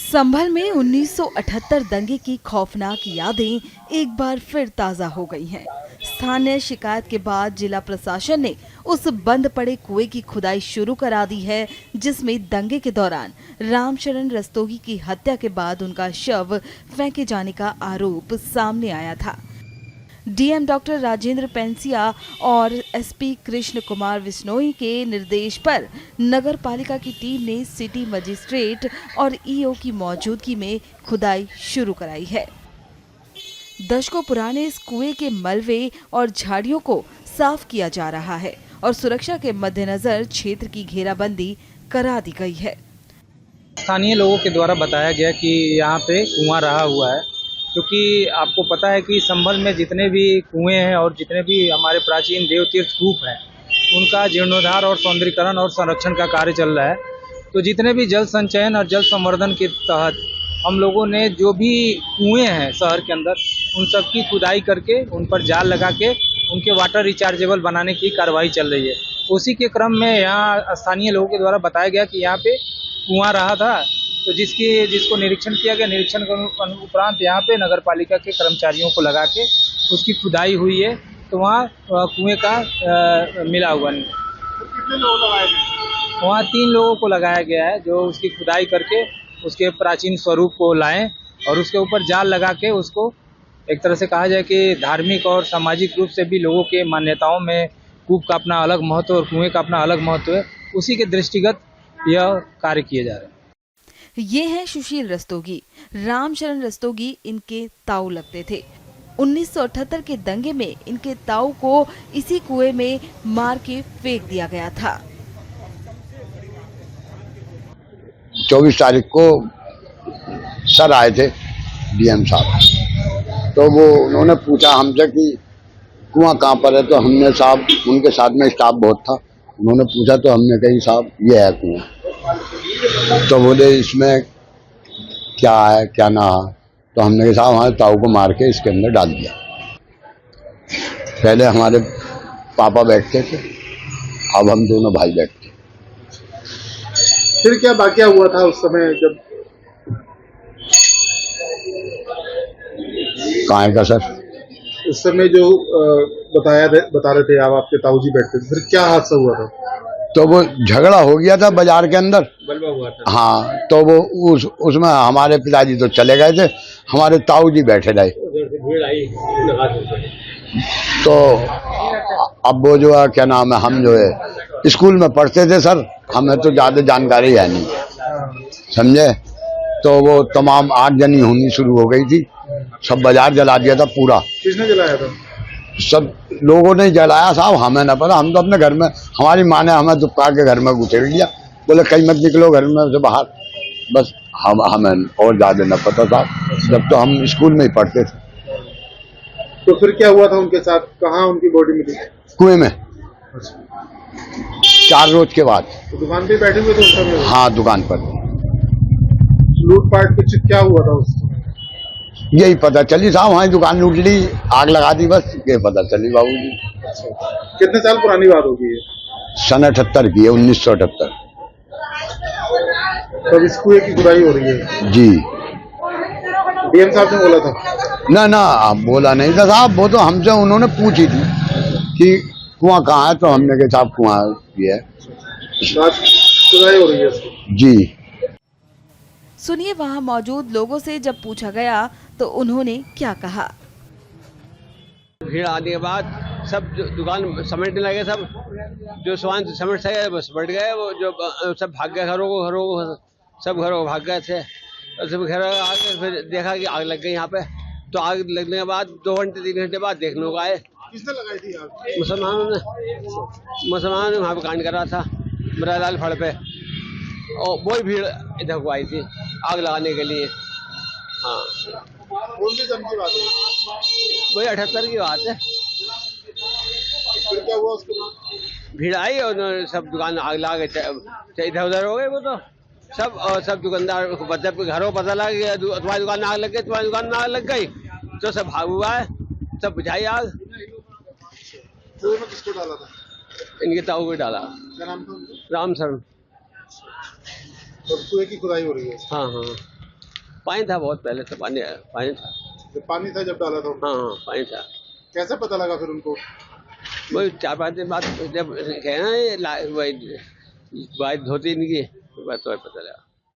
संभल में 1978 दंगे की खौफनाक यादें एक बार फिर ताजा हो गई हैं। स्थानीय शिकायत के बाद जिला प्रशासन ने उस बंद पड़े कुएं की खुदाई शुरू करा दी है, जिसमें दंगे के दौरान रामशरण रस्तोगी की हत्या के बाद उनका शव फेंके जाने का आरोप सामने आया था। डीएम डॉक्टर राजेंद्र पेंसिया और एसपी कृष्ण कुमार बिश्नोई के निर्देश पर नगर पालिका की टीम ने सिटी मजिस्ट्रेट और ईओ की मौजूदगी में खुदाई शुरू कराई है। दशकों पुराने इस कुएं के मलबे और झाड़ियों को साफ किया जा रहा है और सुरक्षा के मद्देनजर क्षेत्र की घेराबंदी करा दी गई है। स्थानीय लोगों के द्वारा बताया गया कि यहाँ पे कुआं रहा हुआ है, क्योंकि आपको पता है कि संभल में जितने भी कुएं हैं और जितने भी हमारे प्राचीन देव तीर्थ कूप हैं, उनका जीर्णोद्धार और सौंदर्यीकरण और संरक्षण का कार्य चल रहा है। तो जितने भी जल संचयन और जल संवर्धन के तहत हम लोगों ने जो भी कुएं हैं शहर के अंदर, उन सब की खुदाई करके उन पर जाल लगा के उनके वाटर रिचार्जेबल बनाने की कार्रवाई चल रही है। उसी के क्रम में यहाँ स्थानीय लोगों के द्वारा बताया गया कि यहाँ पे कुआं रहा था, तो जिसको निरीक्षण किया गया। निरीक्षण के उपरांत यहाँ पे नगर पालिका के कर्मचारियों को लगा के उसकी खुदाई हुई है, तो वहाँ कुएं का मिला हुआ नहीं। कितने लोग लगाए गए? वहाँ 3 लोगों को लगाया गया है, जो उसकी खुदाई करके उसके प्राचीन स्वरूप को लाएं और उसके ऊपर जाल लगा के उसको एक तरह से कहा जाए कि धार्मिक और सामाजिक रूप से भी लोगों के मान्यताओं में कूप का अपना अलग महत्व और कुएं का अपना अलग महत्व है, उसी के दृष्टिगत यह कार्य किए जा रहे हैं। ये हैं सुशील रस्तोगी। रामशरण रस्तोगी इनके ताऊ लगते थे। 1978 के दंगे में इनके ताऊ को इसी कुएं में मार के फेंक दिया गया था। 24 तारीख को सर आए थे डीएम साहब, तो वो उन्होंने पूछा हमसे कि कुआं कहाँ पर है, तो हमने साहब उनके साथ में स्टाफ बहुत था, उन्होंने पूछा तो हमने कही साहब ये है कुआं। तो बोले इसमें क्या है क्या ना है, तो हमने कहा साहब हमारे ताऊ को मार के इसके अंदर डाल दिया। पहले हमारे पापा बैठते थे, अब हम दोनों भाई बैठते। फिर क्या वाकया हुआ था उस समय जब? कहाँ का सर? उस समय जो बता रहे थे आप, आपके ताऊजी बैठते थे, फिर क्या हादसा हुआ था? तो वो झगड़ा हो गया था बाजार के अंदर, बलवा हुआ था। हाँ, तो वो उसमें हमारे पिताजी तो चले गए थे, हमारे ताऊ जी बैठे रहे। तो अब वो जो है क्या नाम है, हम जो है स्कूल में पढ़ते थे सर, हमें तो ज्यादा जानकारी है नहीं, समझे। तो वो तमाम आगजनी होनी शुरू हो गई थी, सब बाजार जला दिया था पूरा। किसने जलाया था? सब लोगों ने जलाया साहब, हमें न पता। हम तो अपने घर में, हमारी माँ ने हमें दुपका के घर में घुसेड़ लिया, बोले कहीं मत निकलो घर में से बाहर, बस हमें और ज्यादा न पता था, जब तो हम स्कूल में ही पढ़ते थे। तो फिर क्या हुआ था उनके साथ? कहाँ उनकी बॉडी मिली? कुएं में 4 रोज के बाद। तो दुकान पे बैठे हुए थे उस समय? हाँ, दुकान पर। लूटपाट कुछ क्या हुआ था उस समय? यही पता चली साहब, हमारी दुकान लूट ली, आग लगा दी, बस ये पता चली बाबूजी। कितने साल पुरानी बात होगी ये? सन 78 की है, 1978। तब इस कुएं की खुदाई हो रही है जी। डीएम साहब ने बोला था? ना बोला नहीं था साहब, वो तो हमसे उन्होंने पूछी थी कि कुआं कहाँ है, तो हमने कहा साहब कुआं ये है। खुदाई हो रही है जी। सुनिए वहां मौजूद लोगों से जब पूछा गया तो उन्होंने क्या कहा। भीड़ आने के बाद सब दुकान समेटने लगे, सब जो सामान समेट सके बस बढ़ गए, वो जो सब भाग गए घरों को सब घरों को भाग गए थे। सब घर आगे फिर देखा कि आग लग गई यहाँ पे। तो आग लगने के बाद 2 घंटे 3 घंटे बाद देखने लोग आए। किसने लगाई थी आग? मुसलमानों ने वहाँ पे कांड करा था मरालाल फड़ पे, और वही भीड़ इधर को आई थी आग लगाने के लिए। हाँ, कौन सी सन की बात है? वही 78 की बात है। फिर क्या हुआ उसके बाद? भीड़ आई और सब दुकान आग लगा के इधर उधर हो गए वो तो सब, और सब दुकानदार घरों पता लग गया तुम्हारी दुकान में आग लग गई, तुम्हारी दुकान में आग लग गई, तो सब भाग हुआ है, सब बुझाई आग। कुएं में किसको डाला था? इनके ताऊ को डाला। क्या नाम था उनका? रामशरण। तो कुएं की खुदाई हो रही है? हाँ। पानी था बहुत पहले तो, पानी पानी था। तो पानी था जब डाला था? हाँ हाँ पानी था। कैसे पता लगा फिर उनको? वही 4-5 दिन बाद जब कहना ये बात धोती नहीं की, तो पता लगा।